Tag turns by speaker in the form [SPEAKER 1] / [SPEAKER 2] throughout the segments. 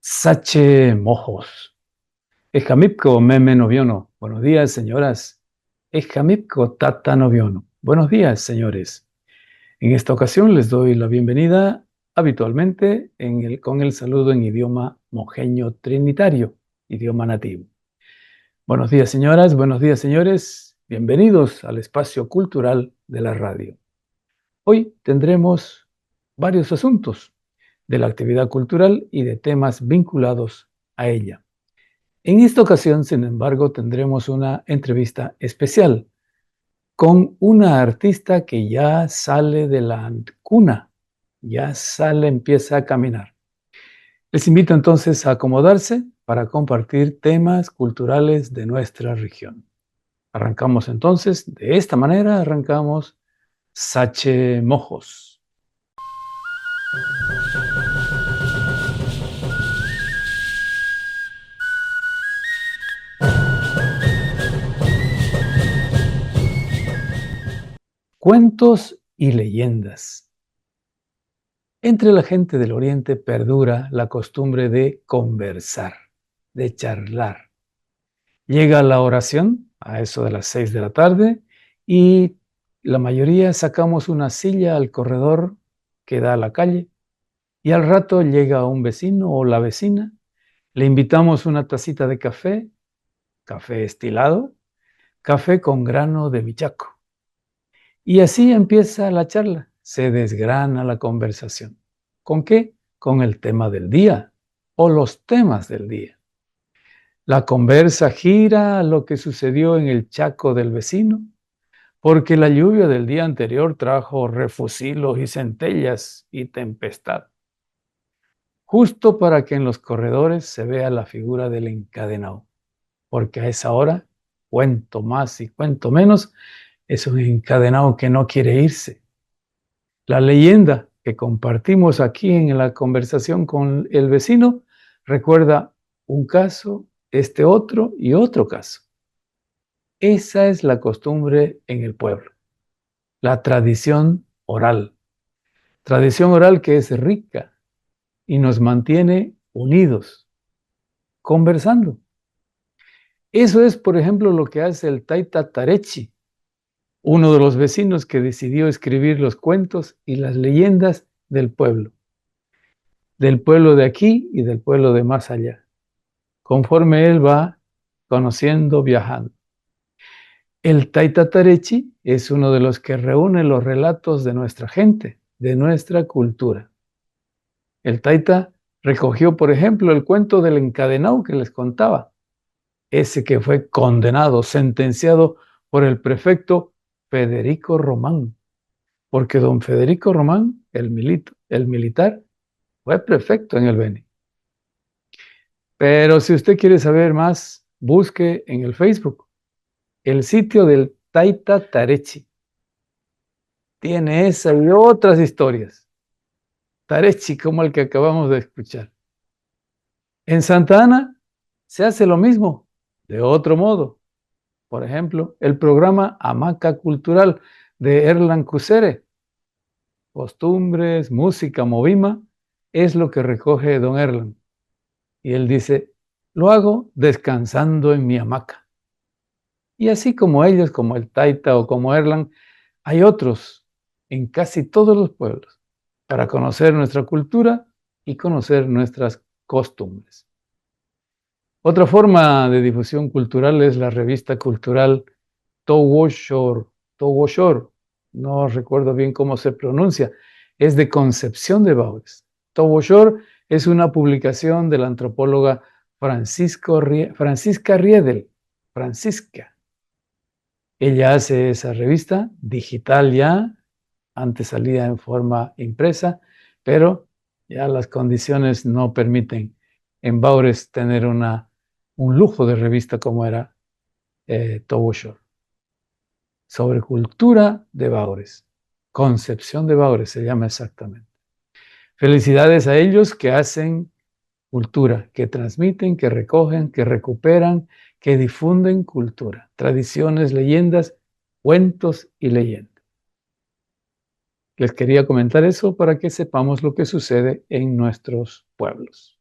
[SPEAKER 1] Sache mojos. Ejamipco meme noviono. Buenos días, señoras. Ejamipco tata noviono. Buenos días, señores. En esta ocasión les doy la bienvenida habitualmente con el saludo en idioma mojeño trinitario, idioma nativo. Buenos días, señoras. Buenos días, señores. Bienvenidos al espacio cultural de la radio. Hoy tendremos varios asuntos de la actividad cultural y de temas vinculados a ella. En esta ocasión, sin embargo, tendremos una entrevista especial con una artista que ya sale de la cuna, empieza a caminar. Les invito entonces a acomodarse para compartir temas culturales de nuestra región. Arrancamos entonces, de esta manera arrancamos Sache Mojos. Cuentos y leyendas. Entre la gente del Oriente perdura la costumbre de conversar, de charlar. Llega la oración a eso de las 6 de la tarde y la mayoría sacamos una silla al corredor que da a la calle y al rato llega un vecino o la vecina, le invitamos una tacita de café, café estilado, café con grano de bichaco. Y así empieza la charla, se desgrana la conversación. ¿Con qué? Con el tema del día o los temas del día. La conversa gira a lo que sucedió en el chaco del vecino, porque la lluvia del día anterior trajo refusilos y centellas y tempestad. Justo para que en los corredores se vea la figura del encadenado, porque a esa hora, cuento más y cuento menos, es un encadenado que no quiere irse. La leyenda que compartimos aquí en la conversación con el vecino recuerda un caso, este otro y otro caso. Esa es la costumbre en el pueblo, la tradición oral que es rica y nos mantiene unidos, conversando. Eso es, por ejemplo, lo que hace el Taita Tarechi, uno de los vecinos que decidió escribir los cuentos y las leyendas del pueblo de aquí y del pueblo de más allá, conforme él va conociendo, viajando. El Taita Tarechi es uno de los que reúne los relatos de nuestra gente, de nuestra cultura. El Taita recogió, por ejemplo, el cuento del encadenado que les contaba, ese que fue condenado, sentenciado por el prefecto Federico Román, porque don Federico Román, el militar, fue prefecto en el Beni. Pero si usted quiere saber más, busque en el Facebook el sitio del Taita Tarechi. Tiene esa y otras historias. Tarechi como el que acabamos de escuchar. En Santa Ana se hace lo mismo, de otro modo. Por ejemplo, el programa Hamaca Cultural de Erlan Cusere. Costumbres, música, movima, es lo que recoge don Erlan. Y él dice, lo hago descansando en mi hamaca. Y así como ellos, como el Taita o como Erlan, hay otros en casi todos los pueblos para conocer nuestra cultura y conocer nuestras costumbres. Otra forma de difusión cultural es la revista cultural Towoshor, no recuerdo bien cómo se pronuncia, es de Concepción de Baures. Towoshor es una publicación de la antropóloga Francisca Riedel. Ella hace esa revista digital ya, antes salía en forma impresa, pero ya las condiciones no permiten en Baures tener un lujo de revista como era Towoshor. sobre cultura de Baures. Concepción de Baures se llama exactamente. Felicidades a ellos que hacen cultura, que transmiten, que recogen, que recuperan, que difunden cultura, tradiciones, leyendas, cuentos y leyendas. Les quería comentar eso para que sepamos lo que sucede en nuestros pueblos.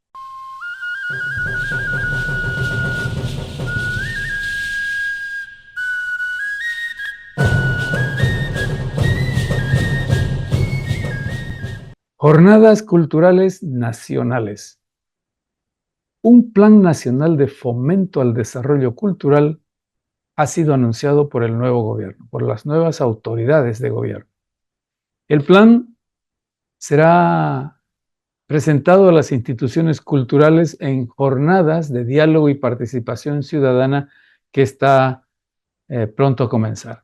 [SPEAKER 1] Jornadas culturales nacionales. Un plan nacional de fomento al desarrollo cultural ha sido anunciado por el nuevo gobierno, por las nuevas autoridades de gobierno. El plan será presentado a las instituciones culturales en jornadas de diálogo y participación ciudadana que está pronto a comenzar.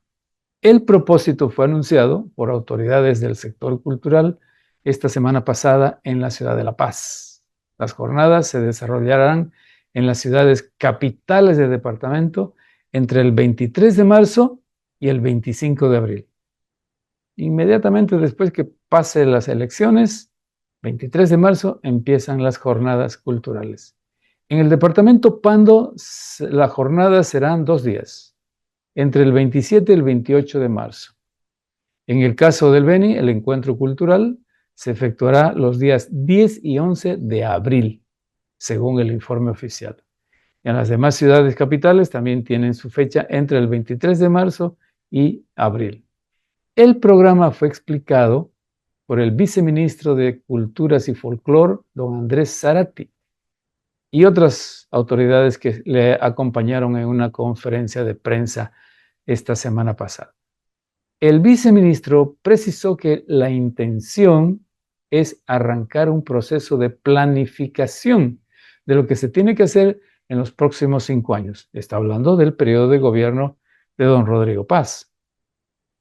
[SPEAKER 1] El propósito fue anunciado por autoridades del sector cultural esta semana pasada en la ciudad de La Paz. Las jornadas se desarrollarán en las ciudades capitales del departamento entre el 23 de marzo y el 25 de abril. Inmediatamente después que pasen las elecciones, 23 de marzo, empiezan las jornadas culturales. En el departamento Pando, las jornadas serán 2 días, entre el 27 y el 28 de marzo. En el caso del Beni, el encuentro cultural se efectuará los días 10 y 11 de abril, según el informe oficial. En las demás ciudades capitales también tienen su fecha entre el 23 de marzo y abril. El programa fue explicado por el viceministro de Culturas y Folclor, don Andrés Zarate, y otras autoridades que le acompañaron en una conferencia de prensa esta semana pasada. El viceministro precisó que la intención es arrancar un proceso de planificación de lo que se tiene que hacer en los próximos 5 años. Está hablando del periodo de gobierno de don Rodrigo Paz.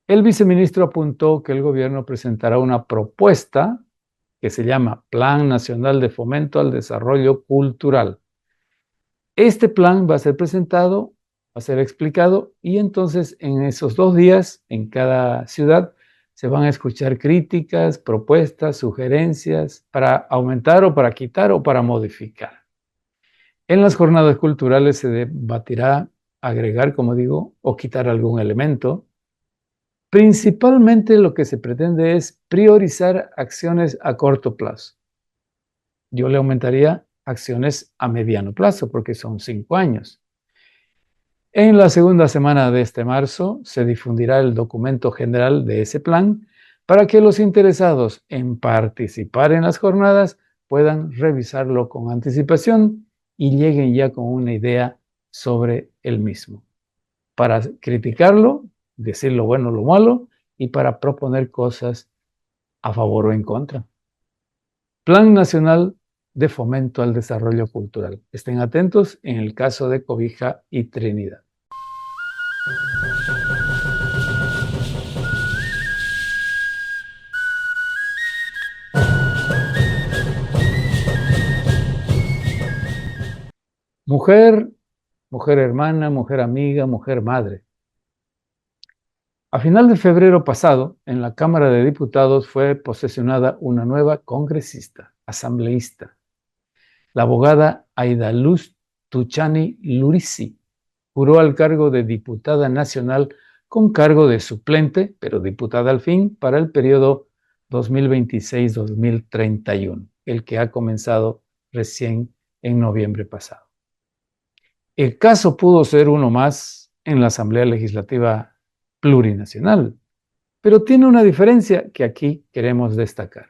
[SPEAKER 1] El viceministro apuntó que el gobierno presentará una propuesta que se llama Plan Nacional de Fomento al Desarrollo Cultural. Este plan va a ser presentado, va a ser explicado y entonces en esos 2 días en cada ciudad se van a escuchar críticas, propuestas, sugerencias para aumentar o para quitar o para modificar. En las jornadas culturales se debatirá agregar, como digo, o quitar algún elemento. Principalmente lo que se pretende es priorizar acciones a corto plazo. Yo le aumentaría acciones a mediano plazo porque son 5 años. En la segunda semana de este marzo se difundirá el documento general de ese plan para que los interesados en participar en las jornadas puedan revisarlo con anticipación y lleguen ya con una idea sobre el mismo. Para criticarlo, decir lo bueno o lo malo y para proponer cosas a favor o en contra. Plan Nacional de Fomento al Desarrollo Cultural. Estén atentos en el caso de Cobija y Trinidad. Mujer, mujer hermana, mujer amiga, mujer madre. A final de febrero pasado, en la Cámara de Diputados fue posesionada una nueva congresista, asambleísta, la abogada Aidaluz Tuchani Lurisi. Juró al cargo de diputada nacional con cargo de suplente, pero diputada al fin, para el periodo 2026-2031, el que ha comenzado recién en noviembre pasado. El caso pudo ser uno más en la Asamblea Legislativa Plurinacional, pero tiene una diferencia que aquí queremos destacar.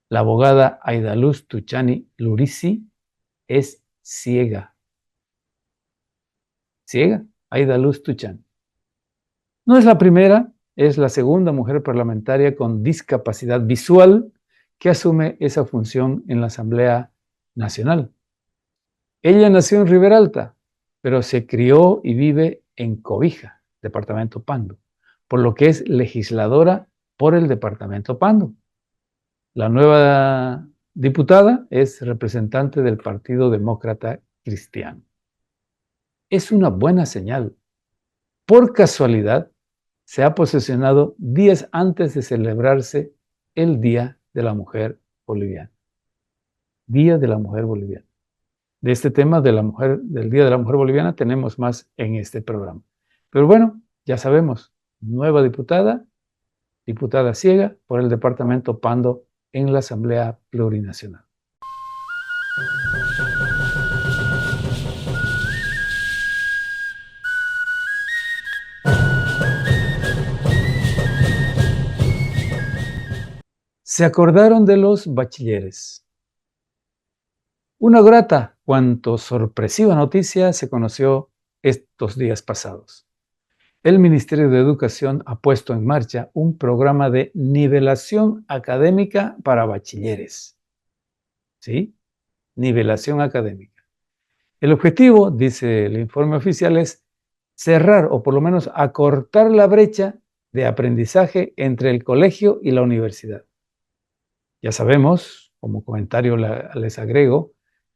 [SPEAKER 1] La abogada Aidaluz Tuchani Lurisi es ciega. Ciega, Aidaluz Tuchani. No es la primera, es la segunda mujer parlamentaria con discapacidad visual que asume esa función en la Asamblea Nacional. Ella nació en Riberalta, pero se crió y vive en Cobija, departamento Pando, por lo que es legisladora por el departamento Pando. La nueva diputada es representante del Partido Demócrata Cristiano. Es una buena señal. Por casualidad, se ha posesionado días antes de celebrarse el Día de la Mujer Boliviana. Día de la Mujer Boliviana. De este tema de la mujer, del Día de la Mujer Boliviana tenemos más en este programa. Pero bueno, ya sabemos, nueva diputada, diputada ciega por el departamento Pando en la Asamblea Plurinacional. Se acordaron de los bachilleres. Una grata cuanto sorpresiva noticia se conoció estos días pasados. El Ministerio de Educación ha puesto en marcha un programa de nivelación académica para bachilleres. ¿Sí? Nivelación académica. El objetivo, dice el informe oficial, es cerrar o por lo menos acortar la brecha de aprendizaje entre el colegio y la universidad. Ya sabemos, como comentario les agrego,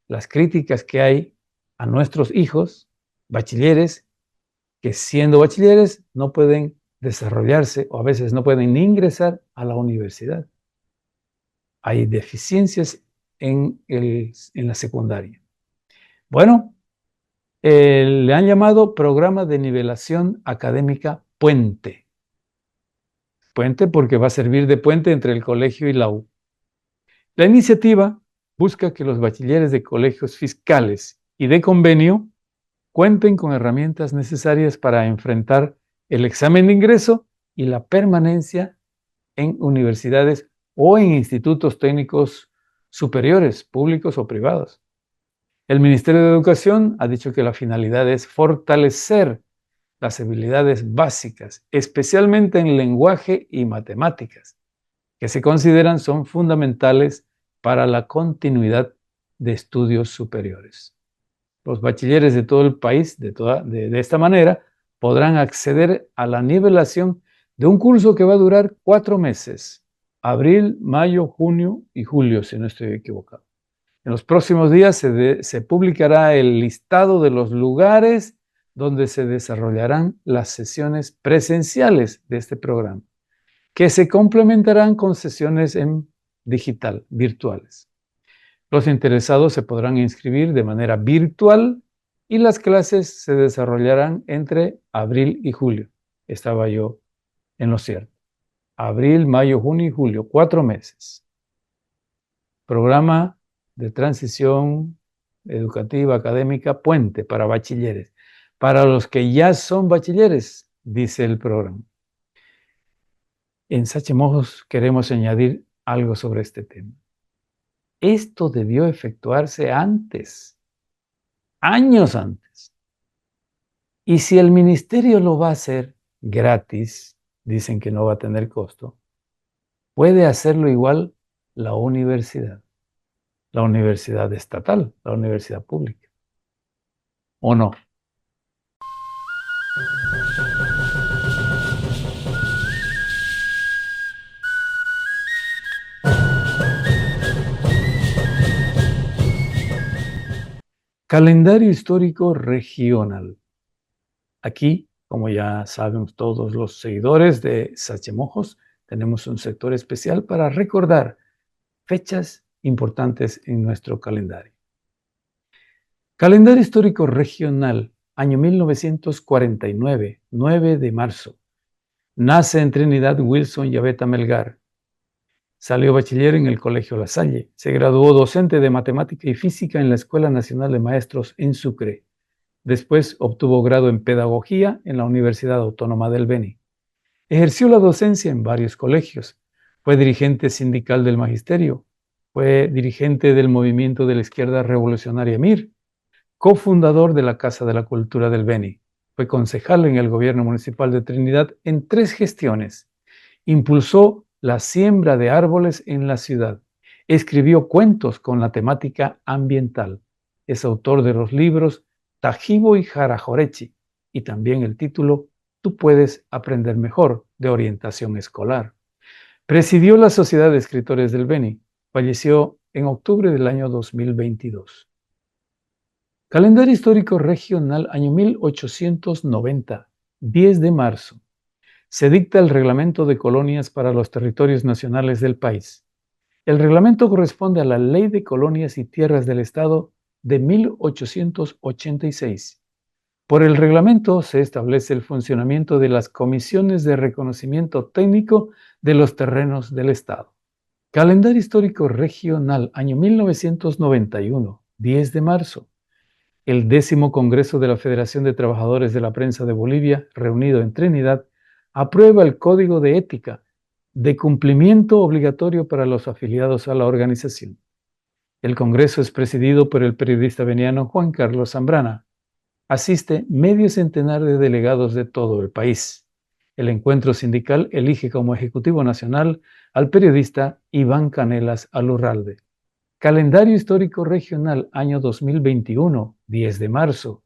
[SPEAKER 1] las críticas que hay a nuestros hijos, bachilleres, que siendo bachilleres no pueden desarrollarse o a veces no pueden ni ingresar a la universidad. Hay deficiencias en la secundaria. Bueno, le han llamado Programa de Nivelación Académica Puente. Puente porque va a servir de puente entre el colegio y la U. La iniciativa busca que los bachilleres de colegios fiscales y de convenio cuenten con herramientas necesarias para enfrentar el examen de ingreso y la permanencia en universidades o en institutos técnicos superiores, públicos o privados. El Ministerio de Educación ha dicho que la finalidad es fortalecer las habilidades básicas, especialmente en lenguaje y matemáticas, que se consideran son fundamentales para la continuidad de estudios superiores. Los bachilleres de todo el país, de esta manera, podrán acceder a la nivelación de un curso que va a durar 4 meses, abril, mayo, junio y julio, si no estoy equivocado. En los próximos días se publicará el listado de los lugares donde se desarrollarán las sesiones presenciales de este programa, que se complementarán con sesiones en digital, virtuales. Los interesados se podrán inscribir de manera virtual y las clases se desarrollarán entre abril y julio. Estaba yo en lo cierto. Abril, mayo, junio y julio, 4 meses. Programa de transición educativa académica Puente para bachilleres. Para los que ya son bachilleres, dice el programa. En Sachemojos queremos añadir algo sobre este tema. Esto debió efectuarse antes, años antes. Y si el ministerio lo va a hacer gratis, dicen que no va a tener costo, puede hacerlo igual la universidad estatal, la universidad pública. ¿O no? Calendario histórico regional. Aquí, como ya saben todos los seguidores de Sachemojos, tenemos un sector especial para recordar fechas importantes en nuestro calendario. Calendario histórico regional, año 1949, 9 de marzo. Nace en Trinidad Wilson Yaveta Melgar. Salió bachiller en el Colegio La Salle. Se graduó docente de matemática y física en la Escuela Nacional de Maestros en Sucre. Después obtuvo grado en pedagogía en la Universidad Autónoma del Beni. Ejerció la docencia en varios colegios. Fue dirigente sindical del magisterio. Fue dirigente del movimiento de la izquierda revolucionaria MIR. Cofundador de la Casa de la Cultura del Beni. Fue concejal en el gobierno municipal de Trinidad en 3 gestiones. Impulsó la siembra de árboles en la ciudad. Escribió cuentos con la temática ambiental. Es autor de los libros Tajibo y Jarajorechi y también el título Tú puedes aprender mejor, de orientación escolar. Presidió la Sociedad de Escritores del Beni. Falleció en octubre del año 2022. Calendario histórico regional, año 1890, 10 de marzo. se dicta el Reglamento de Colonias para los territorios nacionales del país. El reglamento corresponde a la Ley de Colonias y Tierras del Estado de 1886. Por el reglamento se establece el funcionamiento de las comisiones de reconocimiento técnico de los terrenos del Estado. Calendario histórico regional, año 1991, 10 de marzo. El 10º Congreso de la Federación de Trabajadores de la Prensa de Bolivia, reunido en Trinidad, aprueba el Código de Ética de cumplimiento obligatorio para los afiliados a la organización. El Congreso es presidido por el periodista veniano Juan Carlos Zambrana. Asiste medio centenar de delegados de todo el país. El encuentro sindical elige como Ejecutivo Nacional al periodista Iván Canelas Alurralde. Calendario histórico regional, año 2021, 10 de marzo.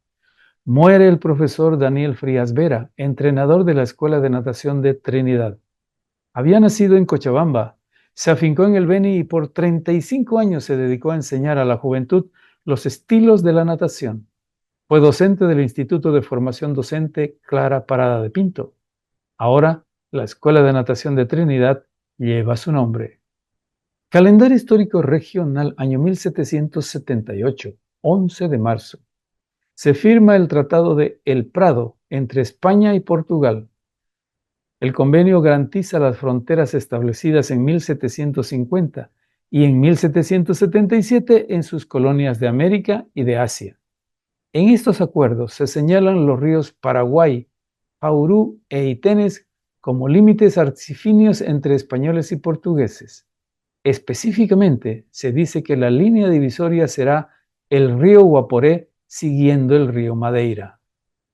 [SPEAKER 1] Muere el profesor Daniel Frías Vera, entrenador de la Escuela de Natación de Trinidad. Había nacido en Cochabamba, se afincó en el Beni y por 35 años se dedicó a enseñar a la juventud los estilos de la natación. Fue docente del Instituto de Formación Docente Clara Parada de Pinto. Ahora, la Escuela de Natación de Trinidad lleva su nombre. Calendario histórico regional, año 1778, 11 de marzo. Se firma el Tratado de El Prado entre España y Portugal. El convenio garantiza las fronteras establecidas en 1750 y en 1777 en sus colonias de América y de Asia. En estos acuerdos se señalan los ríos Paraguay, Paurú e Itenes como límites arcifinios entre españoles y portugueses. Específicamente, se dice que la línea divisoria será el río Guaporé siguiendo el río Madeira.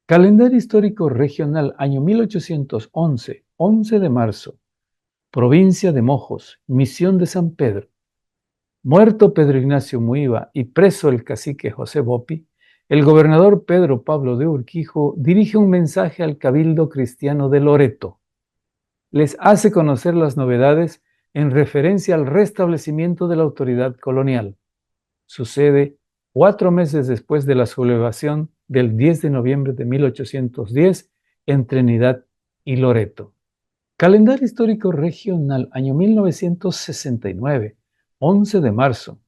[SPEAKER 1] Calendario histórico regional, año 1811, 11 de marzo. Provincia de Mojos, Misión de San Pedro. Muerto Pedro Ignacio Muiva y preso el cacique José Bopi, el gobernador Pedro Pablo de Urquijo dirige un mensaje al Cabildo Cristiano de Loreto. Les hace conocer las novedades en referencia al restablecimiento de la autoridad colonial. Sucede 4 meses después de la sublevación del 10 de noviembre de 1810 en Trinidad y Loreto. Calendario histórico regional, año 1969, 11 de marzo.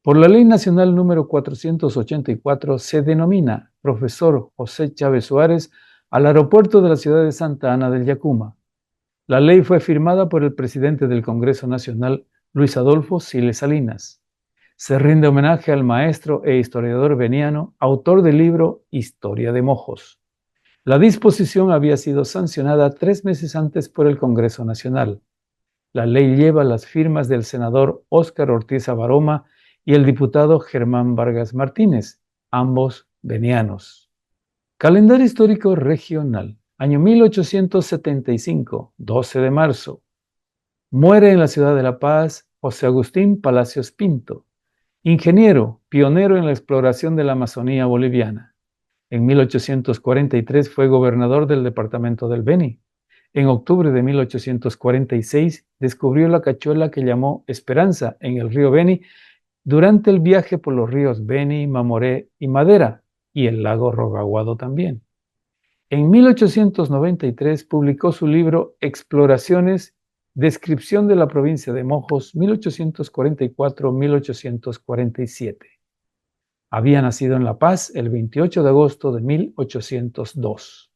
[SPEAKER 1] Por la Ley Nacional número 484 se denomina Profesor José Chávez Suárez al aeropuerto de la ciudad de Santa Ana del Yacuma. La ley fue firmada por el presidente del Congreso Nacional, Luis Adolfo Siles Salinas. Se rinde homenaje al maestro e historiador veniano, autor del libro Historia de Mojos. La disposición había sido sancionada 3 meses antes por el Congreso Nacional. La ley lleva las firmas del senador Óscar Ortiz Abaroma y el diputado Germán Vargas Martínez, ambos venianos. Calendario histórico regional, año 1875, 12 de marzo. Muere en la ciudad de La Paz José Agustín Palacios Pinto, ingeniero, pionero en la exploración de la Amazonía boliviana. En 1843 fue gobernador del departamento del Beni. En octubre de 1846 descubrió la cachuela que llamó Esperanza en el río Beni durante el viaje por los ríos Beni, Mamoré y Madera, y el lago Rogaguado también. En 1893 publicó su libro Exploraciones, Descripción de la provincia de Mojos, 1844-1847. Había nacido en La Paz el 28 de agosto de 1802.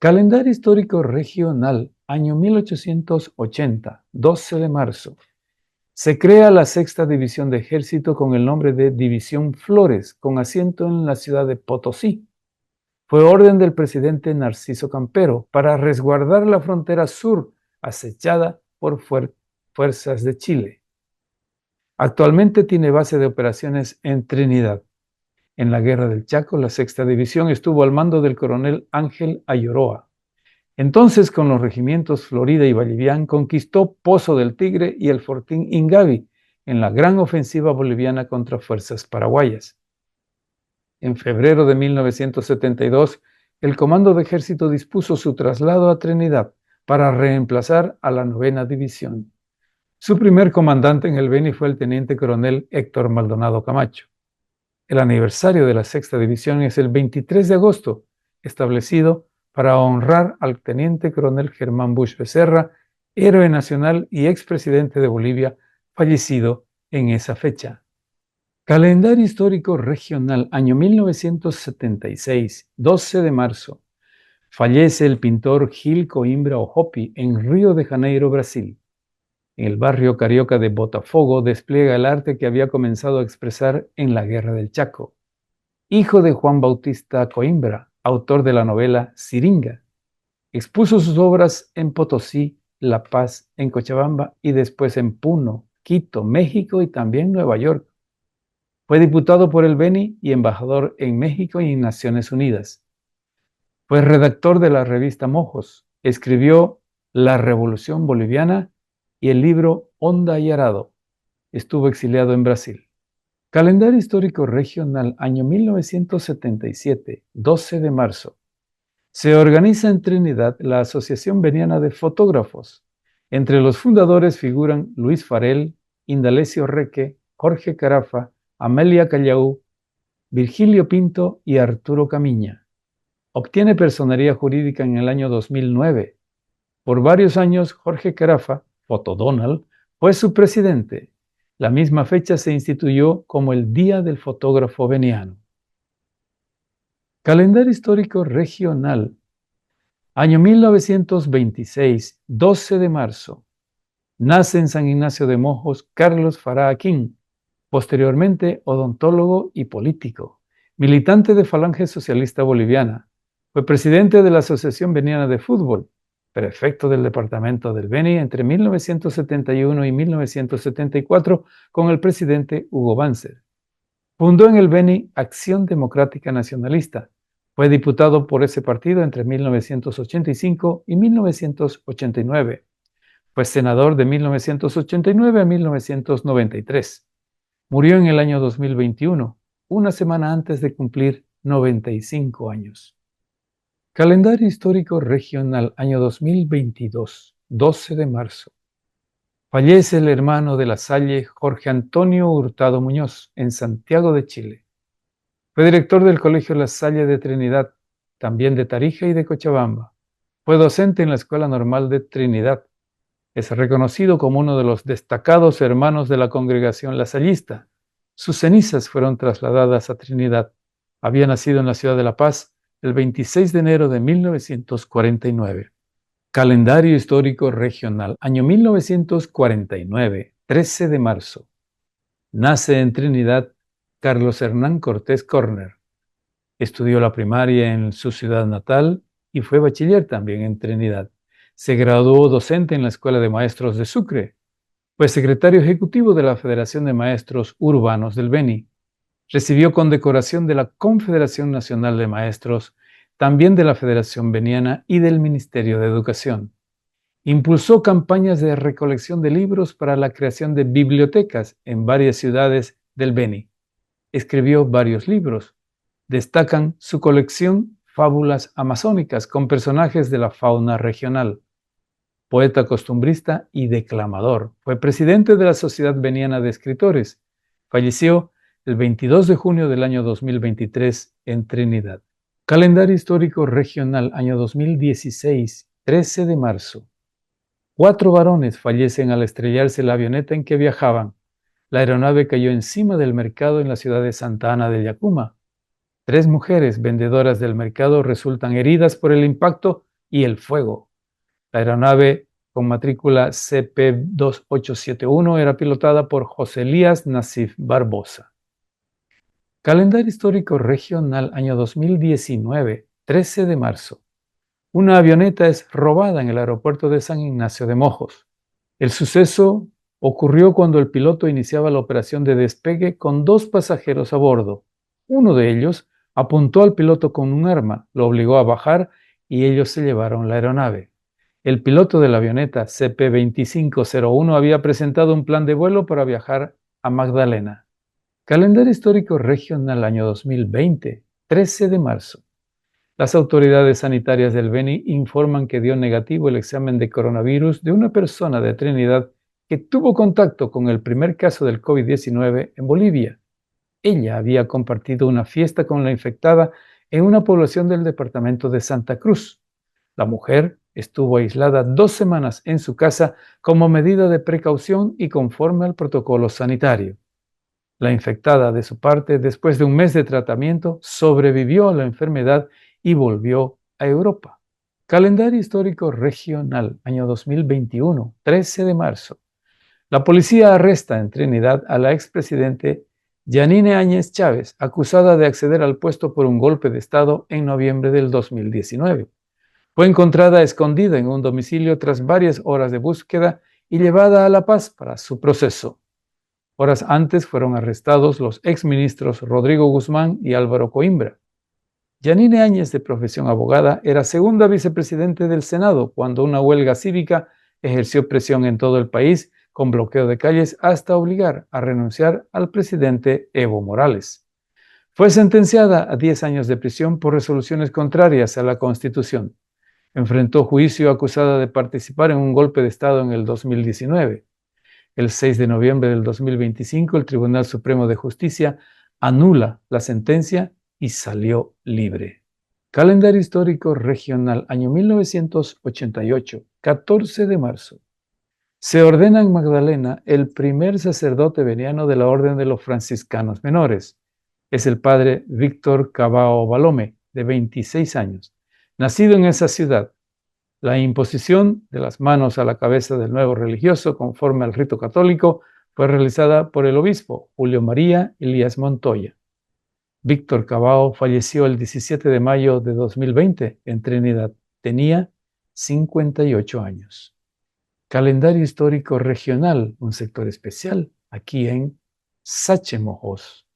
[SPEAKER 1] Calendario histórico regional, año 1880, 12 de marzo. Se crea la Sexta División de Ejército con el nombre de División Flores, con asiento en la ciudad de Potosí. Fue orden del presidente Narciso Campero para resguardar la frontera sur acechada por fuerzas de Chile. Actualmente tiene base de operaciones en Trinidad. En la Guerra del Chaco, la Sexta División estuvo al mando del coronel Ángel Ayoroa. Entonces, con los regimientos Florida y Vallivián, conquistó Pozo del Tigre y el Fortín Ingavi en la gran ofensiva boliviana contra fuerzas paraguayas. En febrero de 1972, el Comando de Ejército dispuso su traslado a Trinidad para reemplazar a la 9ª División. Su primer comandante en el Beni fue el teniente coronel Héctor Maldonado Camacho. El aniversario de la Sexta División es el 23 de agosto, establecido para honrar al teniente coronel Germán Bush Becerra, héroe nacional y expresidente de Bolivia, fallecido en esa fecha. Calendario histórico regional, año 1976, 12 de marzo. Fallece el pintor Gil Coimbra Ojopi en Río de Janeiro, Brasil. En el barrio carioca de Botafogo despliega el arte que había comenzado a expresar en la Guerra del Chaco. Hijo de Juan Bautista Coimbra, autor de la novela Siringa, expuso sus obras en Potosí, La Paz, en Cochabamba y después en Puno, Quito, México y también Nueva York. Fue diputado por el Beni y embajador en México y en Naciones Unidas. Fue redactor de la revista Mojos. Escribió La Revolución Boliviana y el libro Honda y Arado. Estuvo exiliado en Brasil. Calendario histórico regional, año 1977, 12 de marzo. Se organiza en Trinidad la Asociación Veniana de Fotógrafos. Entre los fundadores figuran Luis Farel, Indalecio Reque, Jorge Carafa, Amelia Callaú, Virgilio Pinto y Arturo Camiña. Obtiene personería jurídica en el año 2009. Por varios años, Jorge Carafa, Fotodonald, fue su presidente. La misma fecha se instituyó como el Día del Fotógrafo Veniano. Calendario histórico regional. Año 1926, 12 de marzo. Nace en San Ignacio de Mojos Carlos Farah Aquín, posteriormente odontólogo y político, militante de Falange Socialista Boliviana. Fue presidente de la Asociación Veniana de Fútbol, prefecto del departamento del Beni entre 1971 y 1974 con el presidente Hugo Banzer. Fundó en el Beni Acción Democrática Nacionalista. Fue diputado por ese partido entre 1985 y 1989. Fue senador de 1989 a 1993. Murió en el año 2021, una semana antes de cumplir 95 años. Calendario histórico regional, año 2022, 12 de marzo. Fallece el hermano de La Salle, Jorge Antonio Hurtado Muñoz, en Santiago de Chile. Fue director del Colegio La Salle de Trinidad, también de Tarija y de Cochabamba. Fue docente en la Escuela Normal de Trinidad. Es reconocido como uno de los destacados hermanos de la congregación lasallista. Sus cenizas fueron trasladadas a Trinidad. Había nacido en la ciudad de La Paz el 26 de enero de 1949. Calendario histórico regional, año 1949, 13 de marzo. Nace en Trinidad Carlos Hernán Cortés Corner. Estudió la primaria en su ciudad natal y fue bachiller también en Trinidad. Se graduó docente en la Escuela de Maestros de Sucre. Fue secretario ejecutivo de la Federación de Maestros Urbanos del Beni. Recibió condecoración de la Confederación Nacional de Maestros, también de la Federación Beniana y del Ministerio de Educación. Impulsó campañas de recolección de libros para la creación de bibliotecas en varias ciudades del Beni. Escribió varios libros. Destacan su colección Fábulas Amazónicas con personajes de la fauna regional. Poeta costumbrista y declamador. Fue presidente de la Sociedad Beniana de Escritores. Falleció el 22 de junio del año 2023 en Trinidad. Calendario histórico regional, año 2016, 13 de marzo. 4 varones fallecen al estrellarse la avioneta en que viajaban. La aeronave cayó encima del mercado en la ciudad de Santa Ana de Yacuma. 3 mujeres vendedoras del mercado resultan heridas por el impacto y el fuego. La aeronave con matrícula CP2871 era pilotada por José Elías Nasif Barbosa. Calendario histórico regional, año 2019, 13 de marzo. Una avioneta es robada en el aeropuerto de San Ignacio de Mojos. El suceso ocurrió cuando el piloto iniciaba la operación de despegue con 2 pasajeros a bordo. Uno de ellos apuntó al piloto con un arma, lo obligó a bajar y ellos se llevaron la aeronave. El piloto de la avioneta CP2501 había presentado un plan de vuelo para viajar a Magdalena. Calendario histórico regional, año 2020, 13 de marzo. Las autoridades sanitarias del Beni informan que dio negativo el examen de coronavirus de una persona de Trinidad que tuvo contacto con el primer caso del COVID-19 en Bolivia. Ella había compartido una fiesta con la infectada en una población del departamento de Santa Cruz. La mujer estuvo aislada 2 semanas en su casa como medida de precaución y conforme al protocolo sanitario. La infectada, de su parte, después de un mes de tratamiento, sobrevivió a la enfermedad y volvió a Europa. Calendario histórico regional, año 2021, 13 de marzo. La policía arresta en Trinidad a la expresidente Yanine Áñez Chávez, acusada de acceder al puesto por un golpe de Estado en noviembre del 2019. Fue encontrada escondida en un domicilio tras varias horas de búsqueda y llevada a La Paz para su proceso. Horas antes fueron arrestados los exministros Rodrigo Guzmán y Álvaro Coimbra. Yanine Áñez, de profesión abogada, era segunda vicepresidente del Senado cuando una huelga cívica ejerció presión en todo el país con bloqueo de calles hasta obligar a renunciar al presidente Evo Morales. Fue sentenciada a 10 años de prisión por resoluciones contrarias a la Constitución. Enfrentó juicio acusada de participar en un golpe de Estado en el 2019. El 6 de noviembre del 2025, el Tribunal Supremo de Justicia anula la sentencia y salió libre. Calendario histórico regional, año 1988, 14 de marzo. Se ordena en Magdalena el primer sacerdote veniano de la Orden de los Franciscanos Menores. Es el padre Víctor Cabao Balome, de 26 años, nacido en esa ciudad. La imposición de las manos a la cabeza del nuevo religioso, conforme al rito católico, fue realizada por el obispo Julio María Elías Montoya. Víctor Cabao falleció el 17 de mayo de 2020 en Trinidad. Tenía 58 años. Calendario histórico regional, un sector especial, aquí en Sachemojos.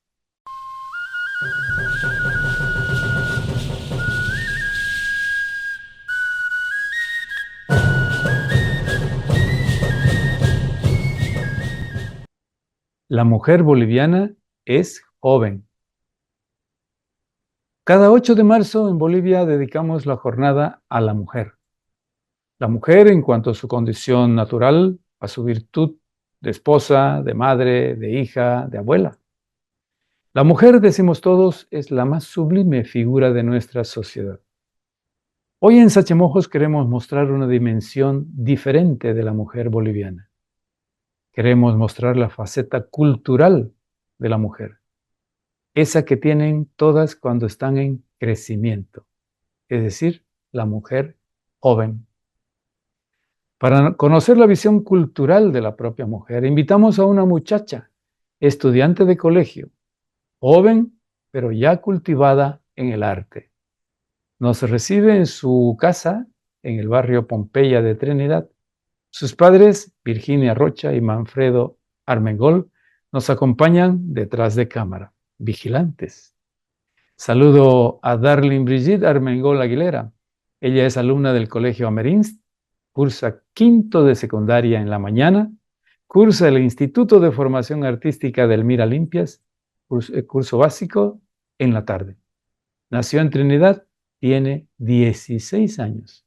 [SPEAKER 1] La mujer boliviana es joven. Cada 8 de marzo en Bolivia dedicamos la jornada a la mujer. La mujer en cuanto a su condición natural, a su virtud de esposa, de madre, de hija, de abuela. La mujer, decimos todos, es la más sublime figura de nuestra sociedad. Hoy en Sachemojos queremos mostrar una dimensión diferente de la mujer boliviana. Queremos mostrar la faceta cultural de la mujer, esa que tienen todas cuando están en crecimiento, es decir, la mujer joven. Para conocer la visión cultural de la propia mujer, invitamos a una muchacha, estudiante de colegio, joven, pero ya cultivada en el arte. Nos recibe en su casa, en el barrio Pompeya de Trinidad. Sus padres, Virginia Rocha y Manfredo Armengol, nos acompañan detrás de cámara, vigilantes. Saludo a Darlene Brigitte Armengol Aguilera. Ella es alumna del Colegio Amerins, cursa quinto de secundaria en la mañana, cursa el Instituto de Formación Artística del Mira Limpias, curso básico en la tarde. Nació en Trinidad, tiene 16 años.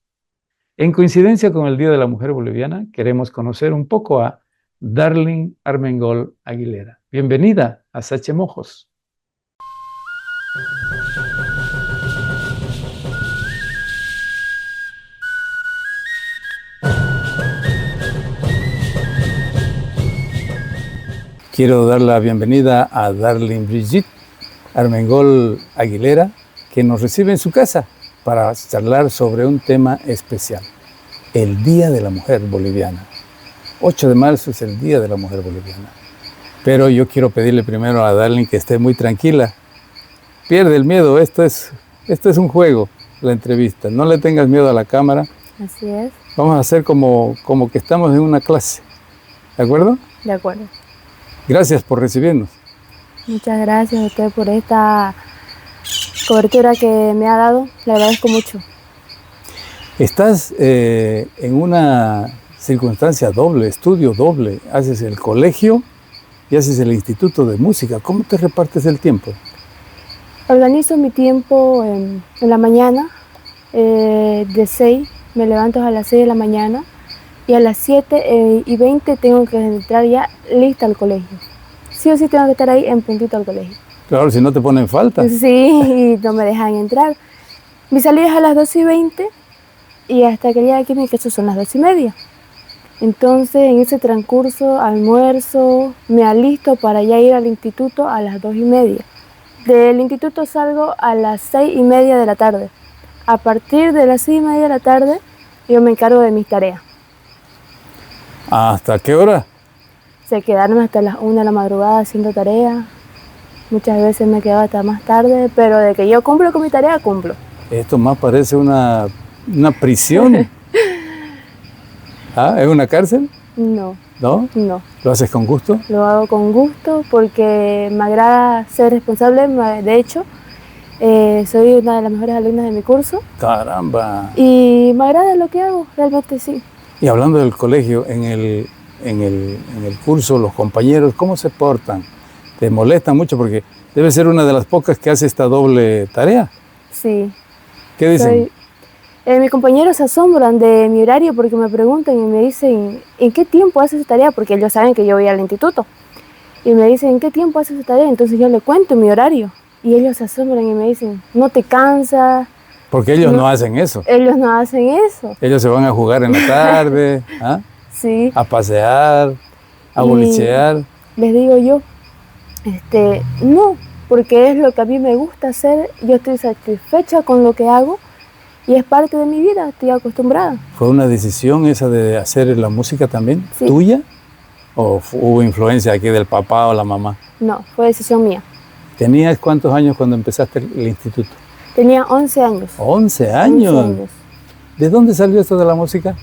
[SPEAKER 1] En coincidencia con el Día de la Mujer Boliviana, queremos conocer un poco a Darlene Armengol Aguilera. Bienvenida a Sachemojos. Quiero dar la bienvenida a Darlene Brigitte Armengol Aguilera, que nos recibe en su casa para charlar sobre un tema especial, el Día de la Mujer Boliviana. 8 de marzo es el Día de la Mujer Boliviana. Pero yo quiero pedirle primero a Darlene que esté muy tranquila. Pierde el miedo, esto es un juego, la entrevista. No le tengas miedo a la cámara.
[SPEAKER 2] Así es.
[SPEAKER 1] Vamos a hacer como que estamos en una clase. ¿De acuerdo?
[SPEAKER 2] De acuerdo.
[SPEAKER 1] Gracias por recibirnos.
[SPEAKER 2] Muchas gracias a usted por esta cobertura que me ha dado. Le agradezco mucho.
[SPEAKER 1] Estás en una circunstancia doble, estudio doble. Haces el colegio y haces el instituto de música. ¿Cómo te repartes el tiempo?
[SPEAKER 2] Organizo mi tiempo en la mañana. De 6, me levanto a las 6 de la mañana. Y a las 7:20 tengo que entrar ya lista al colegio. Sí o sí tengo que estar ahí en puntito al colegio.
[SPEAKER 1] Claro, si no te ponen falta.
[SPEAKER 2] Sí, no me dejan entrar. Mi salida es a las 12:20 y hasta que llegue aquí mi casa son las 2:30. Entonces en ese transcurso almuerzo, me alisto para ya ir al instituto a las 2:30. Del instituto salgo a las 6:30 de la tarde. A partir de las 6:30 de la tarde yo me encargo de mis tareas.
[SPEAKER 1] ¿Hasta qué hora?
[SPEAKER 2] Se quedaron hasta las 1 de la madrugada haciendo tareas. Muchas veces me quedo hasta más tarde, pero de que yo cumplo con mi tarea, cumplo.
[SPEAKER 1] Esto más parece una prisión. ¿Ah? ¿Es una cárcel?
[SPEAKER 2] No,
[SPEAKER 1] ¿No?
[SPEAKER 2] no.
[SPEAKER 1] ¿Lo haces con gusto?
[SPEAKER 2] Lo hago con gusto porque me agrada ser responsable. De hecho, soy una de las mejores alumnas de mi curso.
[SPEAKER 1] ¡Caramba!
[SPEAKER 2] Y me agrada lo que hago, realmente sí.
[SPEAKER 1] Y hablando del colegio, en el curso, los compañeros, ¿cómo se portan? ¿Te molestan mucho? Porque debe ser una de las pocas que hace esta doble tarea.
[SPEAKER 2] Sí.
[SPEAKER 1] ¿Qué dicen?
[SPEAKER 2] Mis compañeros se asombran de mi horario porque me preguntan y me dicen, ¿en qué tiempo haces esa tarea? Porque ellos saben que yo voy al instituto. Y me dicen, ¿en qué tiempo haces esa tarea? Entonces yo les cuento mi horario. Y ellos se asombran y me dicen, ¿no te cansas?
[SPEAKER 1] Porque ellos no hacen eso.
[SPEAKER 2] Ellos no hacen eso.
[SPEAKER 1] Ellos se van a jugar en la tarde, ¿ah?
[SPEAKER 2] Sí.
[SPEAKER 1] A pasear, a bolichear.
[SPEAKER 2] Les digo yo, no, porque es lo que a mí me gusta hacer, yo estoy satisfecha con lo que hago y es parte de mi vida, estoy acostumbrada.
[SPEAKER 1] ¿Fue una decisión esa de hacer la música también,
[SPEAKER 2] sí,
[SPEAKER 1] tuya? ¿O hubo influencia aquí del papá o la mamá?
[SPEAKER 2] No, fue decisión mía.
[SPEAKER 1] ¿Tenías cuántos años cuando empezaste el instituto?
[SPEAKER 2] Tenía 11 años.
[SPEAKER 1] ¿11 años?
[SPEAKER 2] 11 años.
[SPEAKER 1] ¿De dónde salió esto de la música?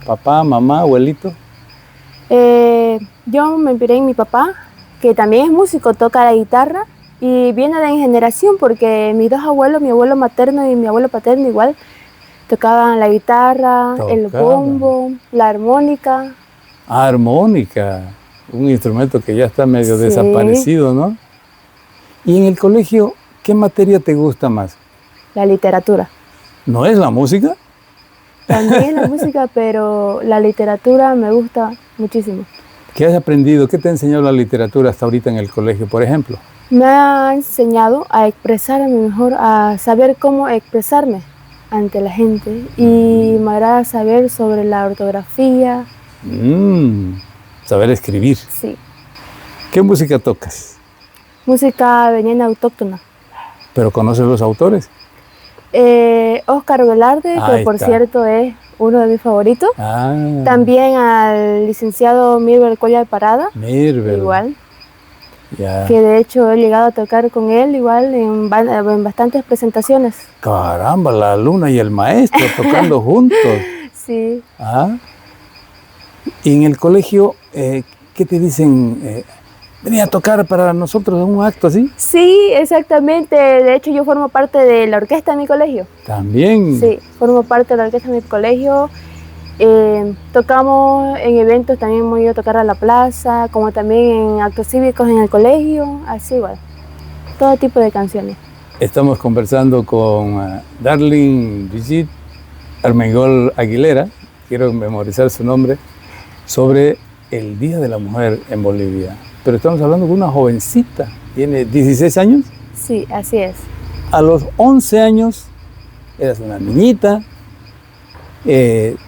[SPEAKER 1] ¿Papá, mamá, abuelito?
[SPEAKER 2] Yo me inspiré en mi papá, que también es músico, toca la guitarra y viene de generación porque mis dos abuelos, mi abuelo materno y mi abuelo paterno igual, tocaban la guitarra, el bombo, la armónica.
[SPEAKER 1] Ah, armónica, un instrumento que ya está medio desaparecido, ¿no? Y en el colegio, ¿qué materia te gusta más?
[SPEAKER 2] La literatura.
[SPEAKER 1] ¿No es la música?
[SPEAKER 2] También la música, pero la literatura me gusta muchísimo.
[SPEAKER 1] ¿Qué has aprendido? ¿Qué te ha enseñado la literatura hasta ahorita en el colegio, por ejemplo?
[SPEAKER 2] Me ha enseñado a expresarme mejor, a saber cómo expresarme ante la gente y me agrada saber sobre la ortografía.
[SPEAKER 1] Saber escribir.
[SPEAKER 2] Sí.
[SPEAKER 1] ¿Qué música tocas?
[SPEAKER 2] Música venena autóctona.
[SPEAKER 1] ¿Pero conoces los autores?
[SPEAKER 2] Oscar Velarde, que por cierto es uno de mis favoritos. También al licenciado Mirbel Cuellar Parada.
[SPEAKER 1] Mirbel.
[SPEAKER 2] Igual.
[SPEAKER 1] Ya.
[SPEAKER 2] Que de hecho he llegado a tocar con él igual en bastantes presentaciones.
[SPEAKER 1] Caramba, la alumna y el maestro tocando juntos.
[SPEAKER 2] Sí.
[SPEAKER 1] Y en el colegio, ¿qué te dicen? ¿Venía a tocar para nosotros un acto así?
[SPEAKER 2] Sí, exactamente. De hecho, yo formo parte de la orquesta de mi colegio.
[SPEAKER 1] ¿También?
[SPEAKER 2] Sí, formo parte de la orquesta de mi colegio. Tocamos en eventos, también hemos ido a tocar a la plaza, como también en actos cívicos en el colegio, así igual. Todo tipo de canciones.
[SPEAKER 1] Estamos conversando con Darling Brigitte Armengol Aguilera, quiero memorizar su nombre, sobre el Día de la Mujer en Bolivia. Pero estamos hablando de una jovencita, ¿tiene 16 años?
[SPEAKER 2] Sí, así es.
[SPEAKER 1] A los 11 años eras una niñita,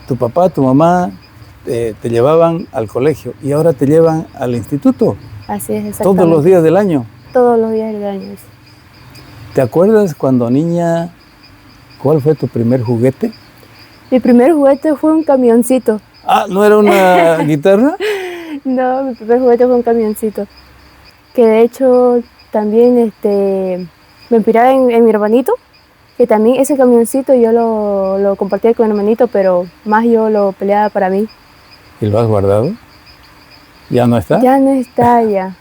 [SPEAKER 1] tu papá, tu mamá te llevaban al colegio y ahora te llevan al instituto.
[SPEAKER 2] Así es, exactamente.
[SPEAKER 1] ¿Todos los días del año?
[SPEAKER 2] Todos los días del año.
[SPEAKER 1] ¿Te acuerdas cuando niña, cuál fue tu primer juguete?
[SPEAKER 2] Mi primer juguete fue un camioncito.
[SPEAKER 1] Ah, ¿no era una guitarra?
[SPEAKER 2] No, mi primer juguete fue un camioncito. Que de hecho también me inspiraba en mi hermanito, que también ese camioncito yo lo compartía con mi hermanito, pero más yo lo peleaba para mí.
[SPEAKER 1] ¿Y lo has guardado? ¿Ya no está?
[SPEAKER 2] Ya no está, ya.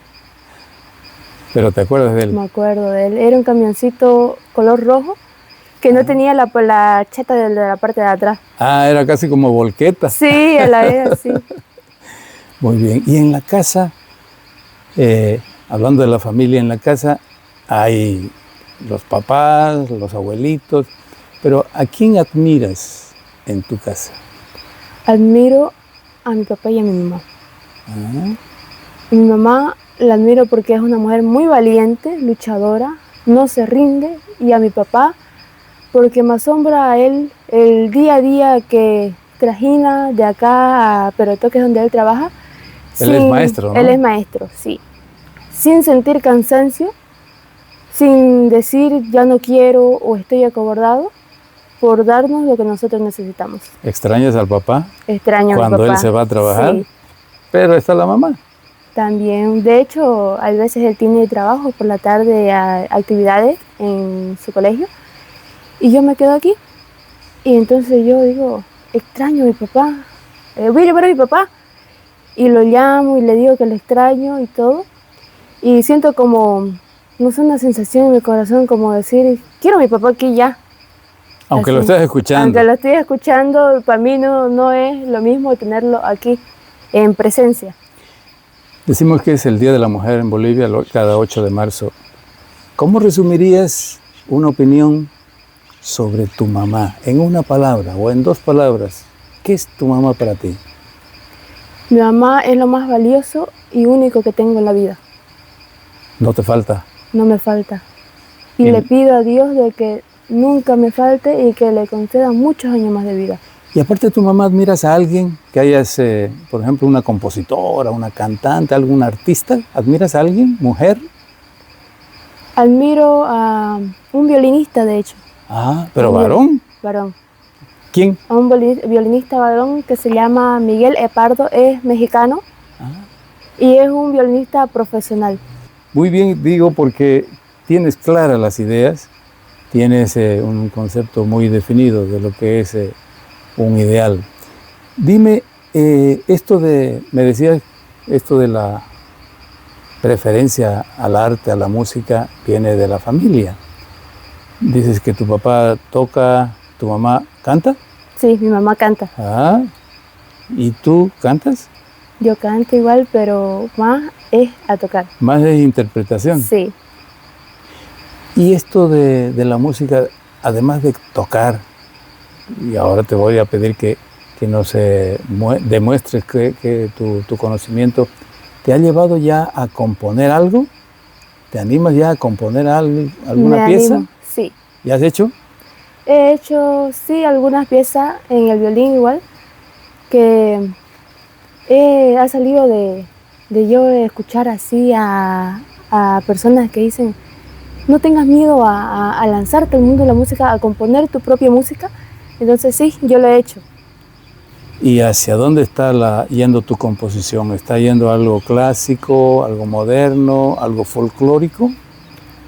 [SPEAKER 1] ¿Pero te acuerdas de él?
[SPEAKER 2] Me acuerdo de él. Era un camioncito color rojo que no tenía la cheta de la parte de atrás.
[SPEAKER 1] Ah, era casi como volqueta.
[SPEAKER 2] Sí, era así.
[SPEAKER 1] Muy bien. Y en la casa, hablando de la familia, en la casa hay los papás, los abuelitos, pero ¿a quién admiras en tu casa?
[SPEAKER 2] Admiro a mi papá y a mi mamá. Mi mamá la admiro porque es una mujer muy valiente, luchadora, no se rinde, y a mi papá porque me asombra a él el día a día que trajina de acá a Peroto, que es donde él trabaja.
[SPEAKER 1] Él es maestro, ¿no?
[SPEAKER 2] Él es maestro, sí. Sin sentir cansancio, sin decir ya no quiero o estoy acobardado, por darnos lo que nosotros necesitamos.
[SPEAKER 1] ¿Extrañas al papá?
[SPEAKER 2] Extraño a mi
[SPEAKER 1] cuando
[SPEAKER 2] papá.
[SPEAKER 1] Él se va a trabajar.
[SPEAKER 2] Sí.
[SPEAKER 1] Pero está la mamá.
[SPEAKER 2] También, de hecho, a veces él tiene trabajo por la tarde, actividades en su colegio, y yo me quedo aquí. Y entonces yo digo, extraño a mi papá, voy a llamar a mi papá. Y lo llamo y le digo que lo extraño y todo. Y siento como, no sé, una sensación en mi corazón como decir, quiero a mi papá aquí ya.
[SPEAKER 1] Aunque
[SPEAKER 2] Así.
[SPEAKER 1] lo estés escuchando.
[SPEAKER 2] Aunque lo estés escuchando, para mí no es lo mismo tenerlo aquí, en presencia.
[SPEAKER 1] Decimos que es el Día de la Mujer en Bolivia cada 8 de marzo. ¿Cómo resumirías una opinión sobre tu mamá en una palabra o en 2 palabras? ¿Qué es tu mamá para ti?
[SPEAKER 2] Mi mamá es lo más valioso y único que tengo en la vida.
[SPEAKER 1] ¿No te falta? No
[SPEAKER 2] me falta. Y le pido a Dios de que nunca me falte y que le conceda muchos años más de vida.
[SPEAKER 1] Y aparte de tu mamá, ¿admiras a alguien que hayas, por ejemplo, una compositora, una cantante, algún artista? ¿Admiras a alguien, mujer?
[SPEAKER 2] Admiro a un violinista, de hecho.
[SPEAKER 1] Ah, ¿pero varón?
[SPEAKER 2] Varón.
[SPEAKER 1] ¿Quién?
[SPEAKER 2] A un violinista varón que se llama Miguel Epardo, es mexicano. Y es un violinista profesional.
[SPEAKER 1] Muy bien, digo, porque tienes claras las ideas, tienes un concepto muy definido de lo que es un ideal. Dime, me decías, esto de la preferencia al arte, a la música, viene de la familia. Dices que tu papá toca, tu mamá canta.
[SPEAKER 2] Sí, mi mamá canta.
[SPEAKER 1] Ah, ¿y tú cantas?
[SPEAKER 2] Yo canto igual, pero más es a tocar.
[SPEAKER 1] Más es interpretación.
[SPEAKER 2] Sí.
[SPEAKER 1] Y esto de la música, además de tocar, y ahora te voy a pedir que nos demuestres que tu conocimiento te ha llevado ya a componer algo. ¿Te animas ya a componer alguna pieza?
[SPEAKER 2] Animo, sí.
[SPEAKER 1] ¿Ya has hecho?
[SPEAKER 2] He hecho, sí, algunas piezas en el violín igual, que ha salido de yo escuchar así a personas que dicen, no tengas miedo a lanzarte al mundo de la música, a componer tu propia música. Entonces sí, yo lo he hecho.
[SPEAKER 1] ¿Y hacia dónde está yendo tu composición? ¿Está yendo a algo clásico, algo moderno, algo folclórico?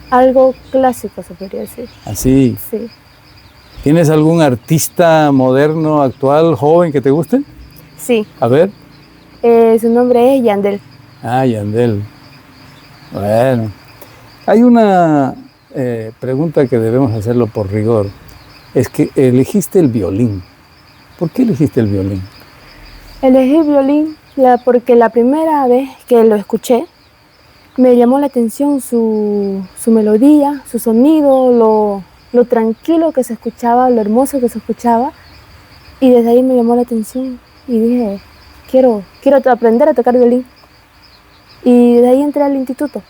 [SPEAKER 2] Algo clásico, se podría decir.
[SPEAKER 1] ¿Así?
[SPEAKER 2] Sí.
[SPEAKER 1] ¿Tienes algún artista moderno, actual, joven que te guste?
[SPEAKER 2] Sí.
[SPEAKER 1] A ver.
[SPEAKER 2] Su nombre es Yandel.
[SPEAKER 1] Ah, Yandel. Bueno. Hay una pregunta que debemos hacerlo por rigor. Es que elegiste el violín. ¿Por qué elegiste el violín?
[SPEAKER 2] Elegí el violín porque la primera vez que lo escuché me llamó la atención su melodía, su sonido, lo tranquilo que se escuchaba, lo hermoso que se escuchaba. Y desde ahí me llamó la atención y dije, quiero aprender a tocar violín. Y de ahí entré al instituto.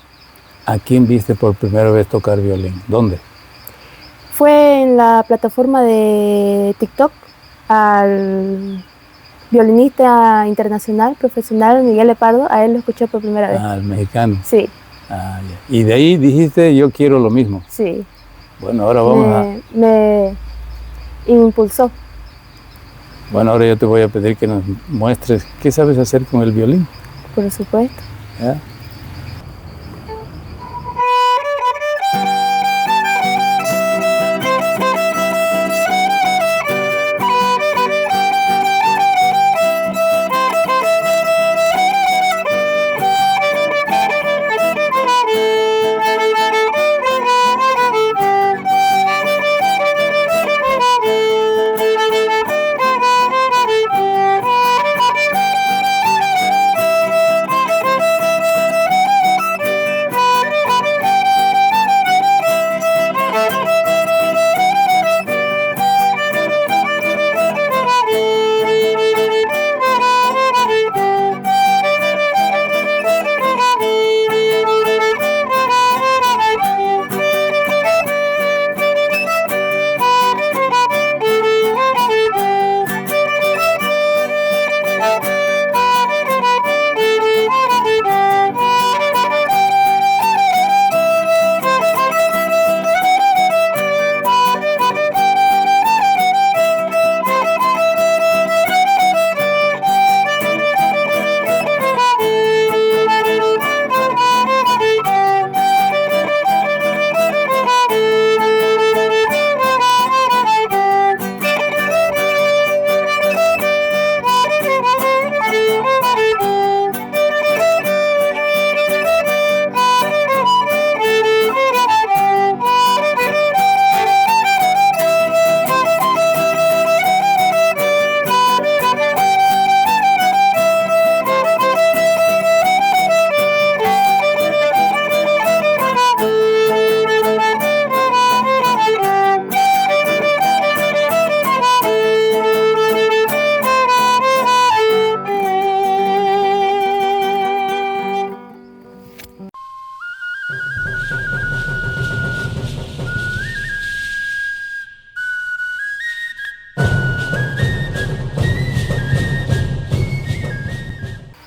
[SPEAKER 1] ¿A quién viste por primera vez tocar violín? ¿Dónde?
[SPEAKER 2] Fue en la plataforma de TikTok, al violinista internacional, profesional, Miguel Epardo. A él lo escuché por primera vez.
[SPEAKER 1] Ah, el mexicano.
[SPEAKER 2] Sí.
[SPEAKER 1] Ah, ya. Y de ahí dijiste, yo quiero lo mismo.
[SPEAKER 2] Sí.
[SPEAKER 1] Bueno, ahora vamos
[SPEAKER 2] me impulsó.
[SPEAKER 1] Bueno, ahora yo te voy a pedir que nos muestres qué sabes hacer con el violín.
[SPEAKER 2] Por supuesto.
[SPEAKER 1] ¿Ya?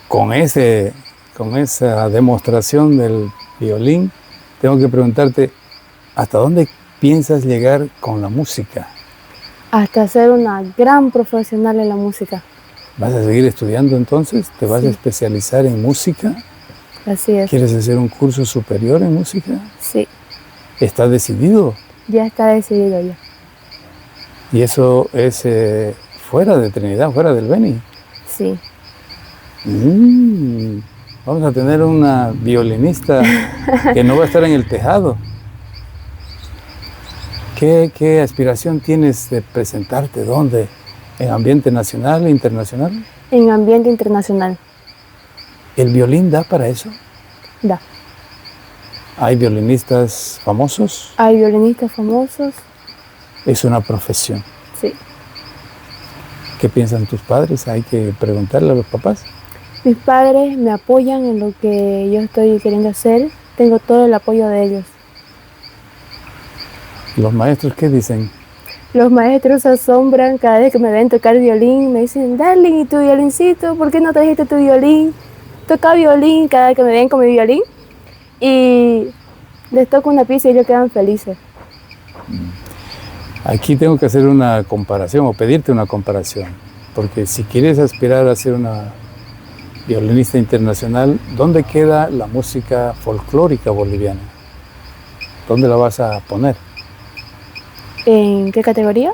[SPEAKER 1] con esa demostración del violín, tengo que preguntarte, ¿hasta dónde piensas llegar con la música?
[SPEAKER 2] Hasta ser una gran profesional en la música.
[SPEAKER 1] ¿Vas a seguir estudiando entonces? ¿Te vas a
[SPEAKER 2] Sí.
[SPEAKER 1] especializar en música?
[SPEAKER 2] Así es.
[SPEAKER 1] ¿Quieres hacer un curso superior en música?
[SPEAKER 2] Sí,
[SPEAKER 1] ¿Está decidido?
[SPEAKER 2] ya está decidido ya.
[SPEAKER 1] Y eso es fuera de Trinidad, fuera del Beni.
[SPEAKER 2] Sí.
[SPEAKER 1] Vamos a tener una violinista que no va a estar en el tejado. ¿Qué aspiración tienes de presentarte? ¿Dónde? ¿En ambiente nacional e internacional?
[SPEAKER 2] En ambiente internacional.
[SPEAKER 1] ¿El violín da para eso?
[SPEAKER 2] Da.
[SPEAKER 1] ¿Hay violinistas famosos?
[SPEAKER 2] Hay violinistas famosos.
[SPEAKER 1] Es una profesión.
[SPEAKER 2] Sí.
[SPEAKER 1] ¿Qué piensan tus padres? Hay que preguntarle a los papás.
[SPEAKER 2] Mis padres me apoyan en lo que yo estoy queriendo hacer. Tengo todo el apoyo de ellos.
[SPEAKER 1] ¿Los maestros qué dicen?
[SPEAKER 2] Los maestros se asombran cada vez que me ven tocar violín. Me dicen, Darling, ¿y tu violincito? ¿Por qué no trajiste tu violín? Toca violín cada vez que me ven con mi violín. Y les toco una pieza y ellos quedan felices.
[SPEAKER 1] Aquí tengo que hacer una comparación o pedirte una comparación. Porque si quieres aspirar a ser una violinista internacional, ¿dónde queda la música folclórica boliviana? ¿Dónde la vas a poner?
[SPEAKER 2] ¿En qué categoría?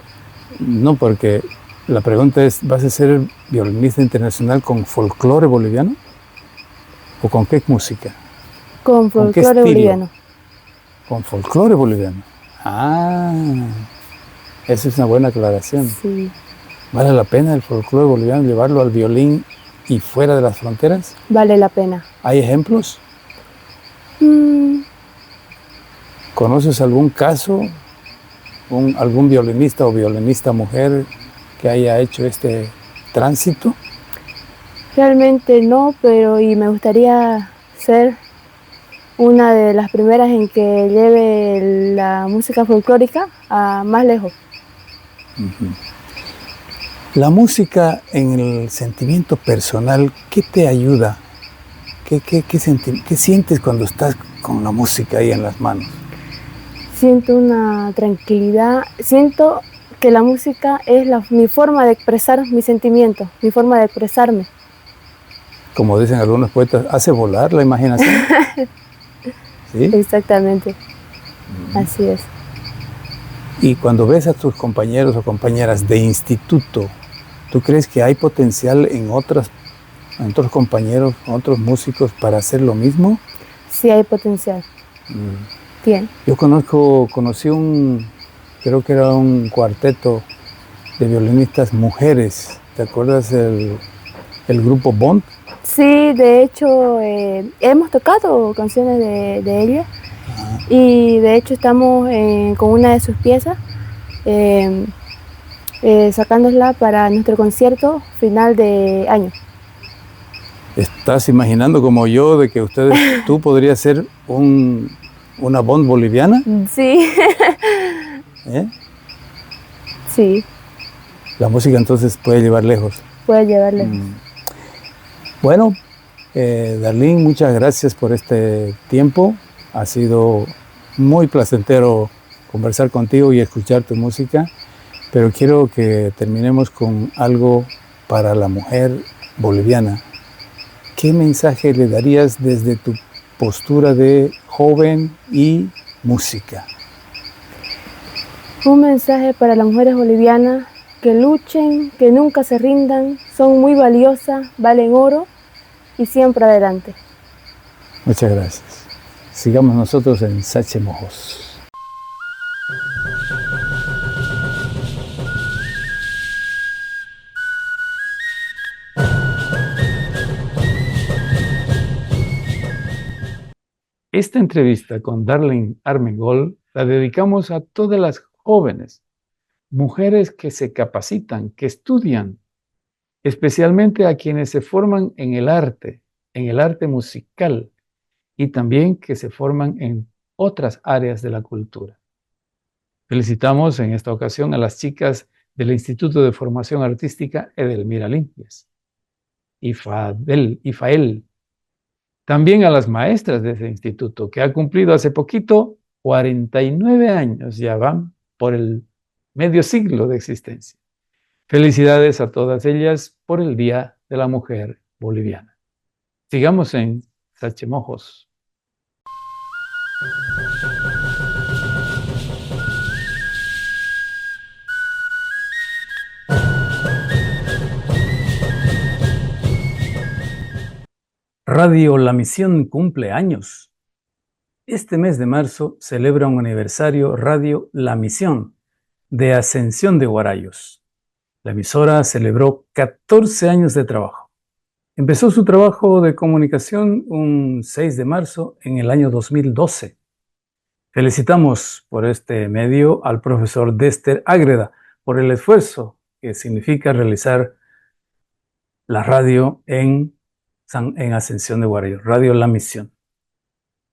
[SPEAKER 1] No, porque la pregunta es, ¿vas a ser violinista internacional con folclore boliviano? ¿O con qué música?
[SPEAKER 2] Con
[SPEAKER 1] ¿Con qué
[SPEAKER 2] folclore
[SPEAKER 1] estilo?
[SPEAKER 2] boliviano.
[SPEAKER 1] Con folclore boliviano. Ah, esa es una buena aclaración.
[SPEAKER 2] Sí.
[SPEAKER 1] ¿Vale la pena el folclore boliviano llevarlo al violín y fuera de las fronteras?
[SPEAKER 2] Vale la pena.
[SPEAKER 1] ¿Hay ejemplos?
[SPEAKER 2] Mm,
[SPEAKER 1] ¿Conoces algún caso? ¿Algún violinista o violinista mujer que haya hecho este tránsito?
[SPEAKER 2] realmente no, pero y me gustaría ser una de las primeras en que lleve la música folclórica a más lejos.
[SPEAKER 1] La música en el sentimiento personal, ¿qué te ayuda? ¿Qué sientes cuando estás con la música ahí en las manos?
[SPEAKER 2] Siento una tranquilidad, siento que la música es mi forma de expresar mis sentimientos, mi forma de expresarme.
[SPEAKER 1] Como dicen algunos poetas, hace volar la imaginación. ¿Sí?
[SPEAKER 2] Exactamente, así es.
[SPEAKER 1] Y cuando ves a tus compañeros o compañeras de instituto, ¿tú crees que hay potencial en otros compañeros, otros músicos para hacer lo mismo?
[SPEAKER 2] Sí hay potencial. Bien.
[SPEAKER 1] Yo conocí creo que era un cuarteto de violinistas mujeres. ¿Te acuerdas el grupo Bond?
[SPEAKER 2] Sí, de hecho, hemos tocado canciones de ella y de hecho estamos con una de sus piezas sacándola para nuestro concierto final de año.
[SPEAKER 1] ¿Estás imaginando como yo de que tú podrías ser una Bond boliviana?
[SPEAKER 2] Sí.
[SPEAKER 1] ¿Eh?
[SPEAKER 2] Sí.
[SPEAKER 1] La música entonces puede llevar lejos.
[SPEAKER 2] Puede llevarle.
[SPEAKER 1] Bueno, Darlene, muchas gracias por este tiempo. Ha sido muy placentero conversar contigo y escuchar tu música, pero quiero que terminemos con algo para la mujer boliviana. ¿Qué mensaje le darías desde tu postura de joven y música?
[SPEAKER 2] Un mensaje para las mujeres bolivianas: que luchen, que nunca se rindan, son muy valiosas, valen oro y siempre adelante.
[SPEAKER 1] Muchas gracias. Sigamos nosotros en Sache Mojos. Esta entrevista con Darlene Armengol la dedicamos a todas las jóvenes, mujeres que se capacitan, que estudian, especialmente a quienes se forman en el arte musical, y también que se forman en otras áreas de la cultura. Felicitamos en esta ocasión a las chicas del Instituto de Formación Artística Edelmira Limpias. y Fael. También a las maestras de ese instituto, que ha cumplido hace poquito 49 años, ya van por el medio siglo de existencia. Felicidades a todas ellas por el Día de la Mujer Boliviana. Sigamos en Sachemojos. Radio La Misión cumple años. Este mes de marzo celebra un aniversario Radio La Misión de Ascensión de Guarayos. La emisora celebró 14 años de trabajo. Empezó su trabajo de comunicación un 6 de marzo en el año 2012. Felicitamos por este medio al profesor Dester Ágreda por el esfuerzo que significa realizar la radio en Ascensión de Guarayos, Radio La Misión.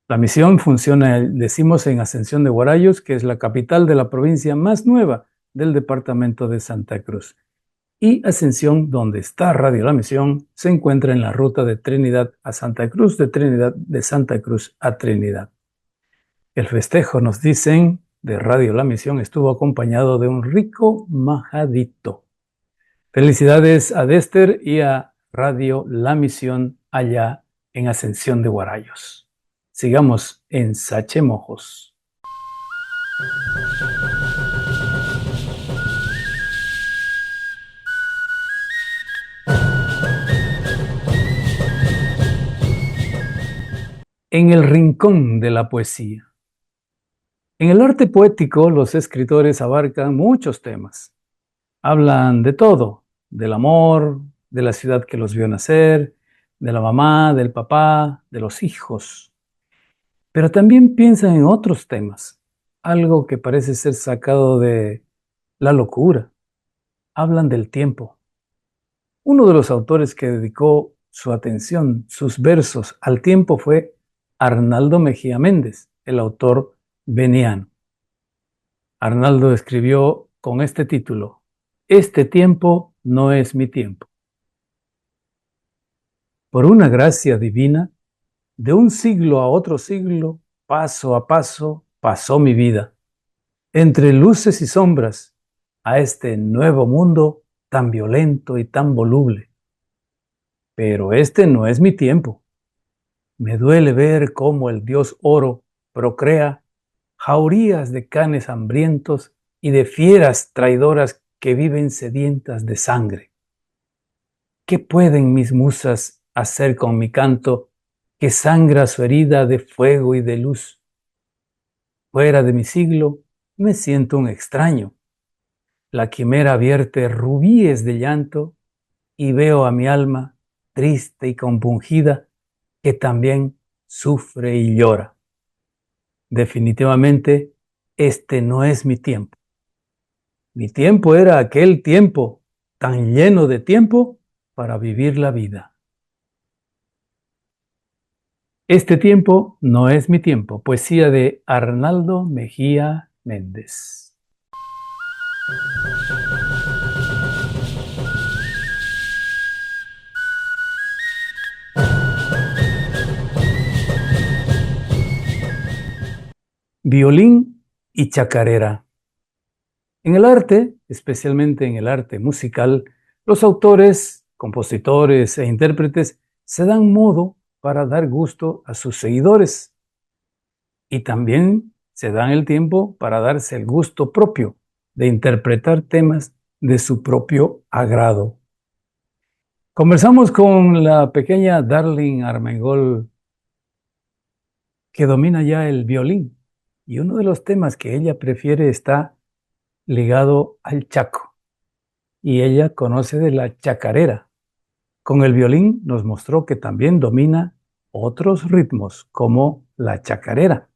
[SPEAKER 1] La misión funciona, decimos, en Ascensión de Guarayos, que es la capital de la provincia más nueva del departamento de Santa Cruz. Y Ascensión, donde está Radio La Misión, se encuentra en la ruta de Trinidad a Santa Cruz, de Santa Cruz a Trinidad. El festejo, nos dicen, de Radio La Misión estuvo acompañado de un rico majadito. Felicidades a Dester y a Radio La Misión allá en Ascensión de Guarayos. Sigamos en Sachemojos. En el rincón de la poesía. En el arte poético, los escritores abarcan muchos temas. Hablan de todo, del amor, de la ciudad que los vio nacer, de la mamá, del papá, de los hijos. Pero también piensan en otros temas, algo que parece ser sacado de la locura. Hablan del tiempo. Uno de los autores que dedicó su atención, sus versos al tiempo fue Arnaldo Mejía Méndez, el autor veniano. Arnaldo escribió con este título: Este tiempo no es mi tiempo. Por una gracia divina, de un siglo a otro siglo, paso a paso, pasó mi vida, entre luces y sombras, a este nuevo mundo tan violento y tan voluble. Pero este no es mi tiempo. Me duele ver cómo el dios oro procrea jaurías de canes hambrientos y de fieras traidoras que viven sedientas de sangre. ¿Qué pueden mis musas hacer con mi canto que sangra su herida de fuego y de luz? Fuera de mi siglo me siento un extraño. La quimera vierte rubíes de llanto y veo a mi alma triste y compungida que también sufre y llora. Definitivamente, este no es mi tiempo. Mi tiempo era aquel tiempo tan lleno de tiempo para vivir la vida. Este tiempo no es mi tiempo. Poesía de Arnaldo Mejía Méndez. Violín y chacarera. En el arte, especialmente en el arte musical, los autores, compositores e intérpretes se dan modo para dar gusto a sus seguidores y también se dan el tiempo para darse el gusto propio de interpretar temas de su propio agrado. Conversamos con la pequeña Darling Armengol, que domina ya el violín, y uno de los temas que ella prefiere está ligado al chaco, y ella conoce de la chacarera. Con el violín nos mostró que también domina otros ritmos, como la chacarera.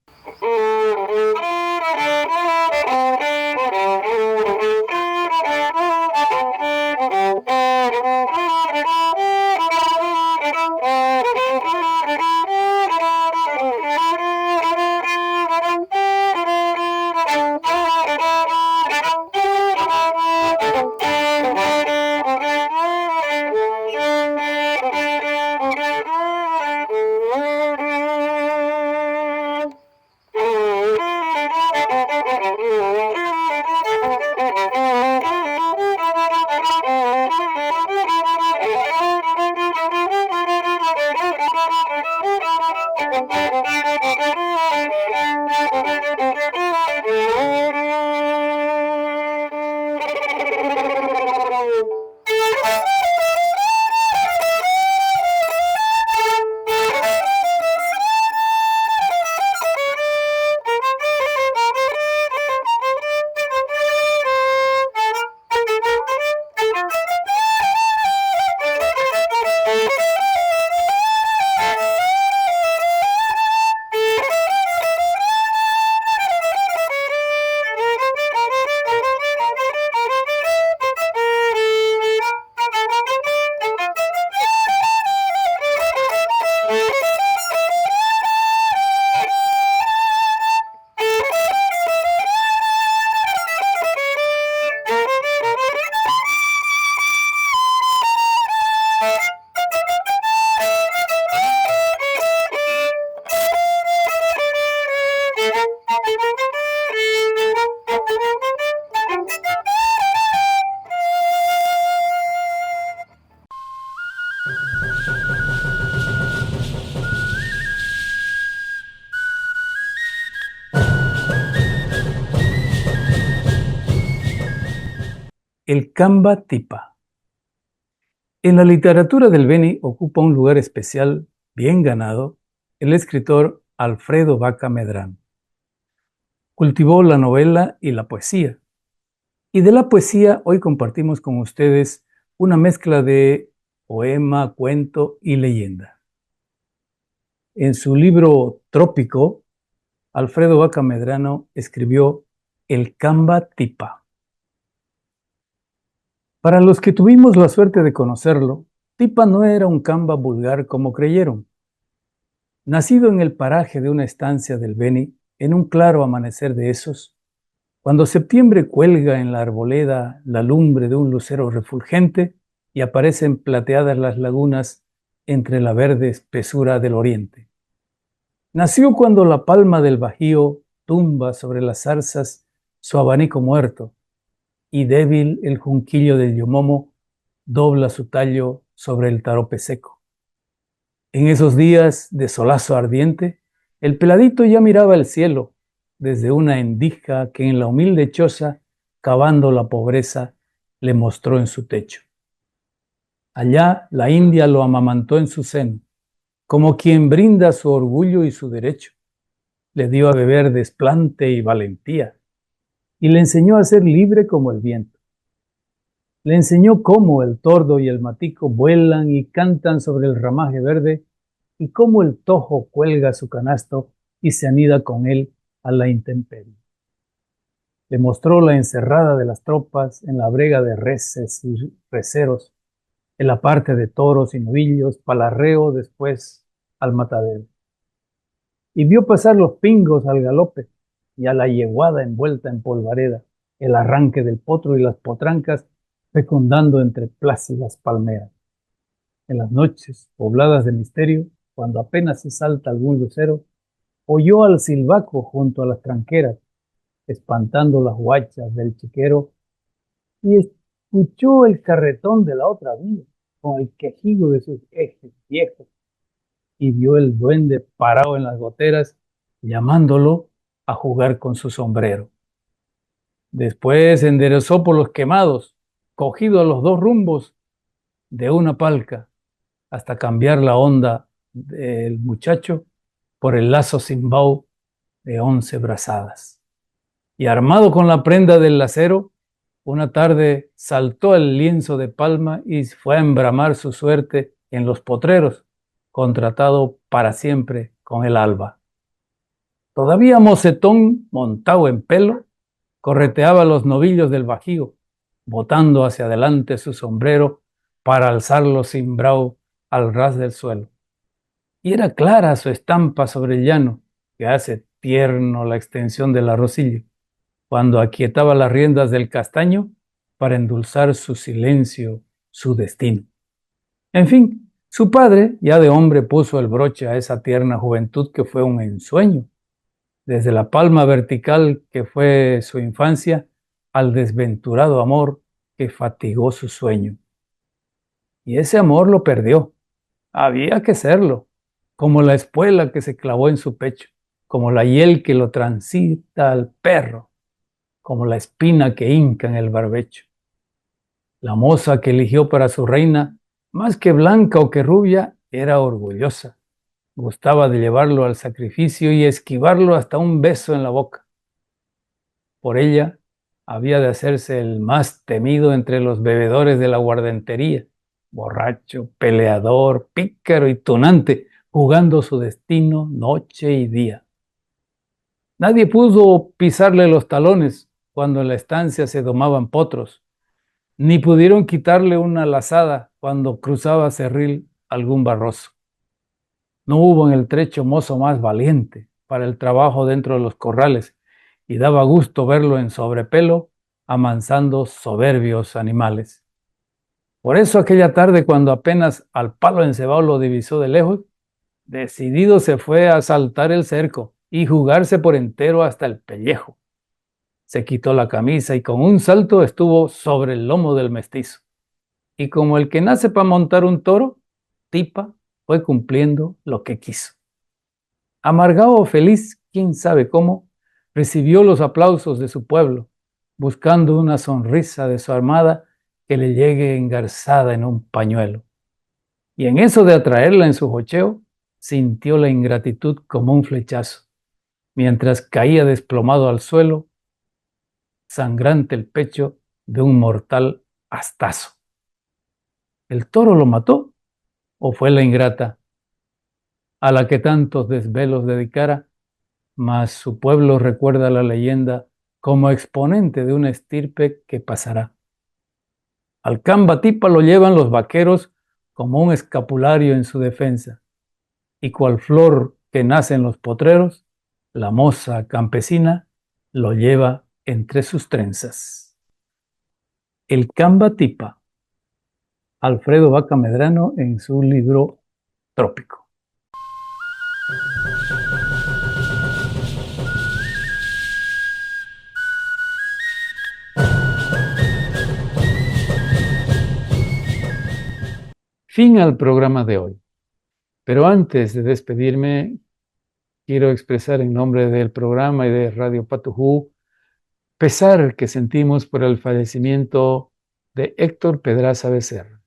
[SPEAKER 1] El Kamba Tipa. En la literatura del Beni ocupa un lugar especial, bien ganado, el escritor Alfredo Vaca Medrano. Cultivó la novela y la poesía. Y de la poesía hoy compartimos con ustedes una mezcla de poema, cuento y leyenda. En su libro Trópico, Alfredo Vaca Medrano escribió El Kamba Tipa. Para los que tuvimos la suerte de conocerlo, Tipa no era un Kamba vulgar como creyeron. Nacido en el paraje de una estancia del Beni, en un claro amanecer de esos, cuando septiembre cuelga en la arboleda la lumbre de un lucero refulgente y aparecen plateadas las lagunas entre la verde espesura del oriente. Nació cuando la palma del Bajío tumba sobre las zarzas su abanico muerto y débil el junquillo del yomomo dobla su tallo sobre el tarope seco. En esos días de solazo ardiente, el peladito ya miraba el cielo desde una endija que en la humilde choza, cavando la pobreza, le mostró en su techo. Allá la India lo amamantó en su seno, como quien brinda su orgullo y su derecho. Le dio a beber desplante y valentía, y le enseñó a ser libre como el viento. Le enseñó cómo el tordo y el matico vuelan y cantan sobre el ramaje verde, y cómo el tojo cuelga su canasto y se anida con él a la intemperie. Le mostró la encerrada de las tropas en la brega de reses y receros, en la parte de toros y novillos, palarreo después al matadero. Y vio pasar los pingos al galope y a la yeguada envuelta en polvareda, el arranque del potro y las potrancas fecundando entre plácidas palmeras. En las noches pobladas de misterio, cuando apenas se salta algún lucero, oyó al silbaco junto a las tranqueras, espantando las guachas del chiquero, y escuchó el carretón de la otra vía, con el quejido de sus ejes viejos, y vio el duende parado en las goteras, llamándolo a jugar con su sombrero. Después enderezó por los quemados, cogido a los dos rumbos de una palca, hasta cambiar la onda del muchacho por el lazo cimbao de 11 brazadas. Y armado con la prenda del lacero, una tarde saltó al lienzo de palma y fue a embramar su suerte en los potreros, contratado para siempre con el alba. Todavía mocetón, montado en pelo, correteaba los novillos del Bajío, botando hacia adelante su sombrero para alzarlo cimbrao al ras del suelo. Y era clara su estampa sobre el llano, que hace tierno la extensión del arrocillo, cuando aquietaba las riendas del castaño para endulzar su silencio, su destino. En fin, su padre, ya de hombre, puso el broche a esa tierna juventud que fue un ensueño, desde la palma vertical que fue su infancia al desventurado amor que fatigó su sueño. Y ese amor lo perdió. Había que serlo, como la espuela que se clavó en su pecho, como la hiel que lo transita al perro, como la espina que hinca en el barbecho. La moza que eligió para su reina, más que blanca o que rubia, era orgullosa. Gustaba de llevarlo al sacrificio y esquivarlo hasta un beso en la boca. Por ella había de hacerse el más temido entre los bebedores de la guardentería, borracho, peleador, pícaro y tunante, jugando su destino noche y día. Nadie pudo pisarle los talones cuando en la estancia se domaban potros, ni pudieron quitarle una lazada cuando cruzaba cerril algún barroso. No hubo en el trecho mozo más valiente para el trabajo dentro de los corrales, y daba gusto verlo en sobrepelo amansando soberbios animales. Por eso aquella tarde, cuando apenas al palo encebado lo divisó de lejos, decidido se fue a saltar el cerco y jugarse por entero hasta el pellejo. Se quitó la camisa y con un salto estuvo sobre el lomo del mestizo. Y como el que nace para montar un toro, Tipa fue cumpliendo lo que quiso. Amargado o feliz, quién sabe cómo, recibió los aplausos de su pueblo, buscando una sonrisa de su armada que le llegue engarzada en un pañuelo. Y en eso de atraerla en su jocheo, sintió la ingratitud como un flechazo, mientras caía desplomado al suelo, sangrante el pecho de un mortal hastazo. ¿El toro lo mató o fue la ingrata a la que tantos desvelos dedicara? Mas su pueblo recuerda la leyenda como exponente de una estirpe que pasará. Al can Batipa lo llevan los vaqueros como un escapulario en su defensa, y cual flor que nace en los potreros, la moza campesina lo lleva entre sus trenzas. El can Batipa, Alfredo Vaca Medrano en su libro Trópico. Fin al programa de hoy. Pero antes de despedirme, quiero expresar en nombre del programa y de Radio Patujú pesar que sentimos por el fallecimiento de Héctor Pedraza Becerra,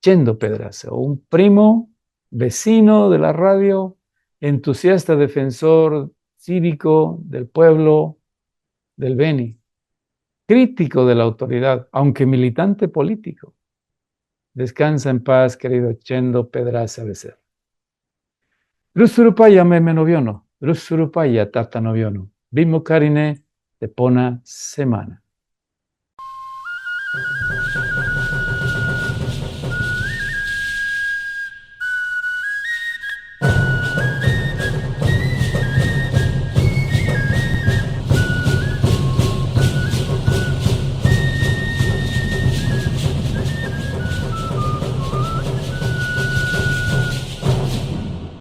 [SPEAKER 1] Chendo Pedraza, un primo, vecino de la radio, entusiasta defensor cívico del pueblo del Beni, crítico de la autoridad, aunque militante político. Descansa en paz, querido Chendo Pedraza Becerra. Rusurupaya meme noviono, Rusurupaya tata noviono, Bimo carine te pona semana.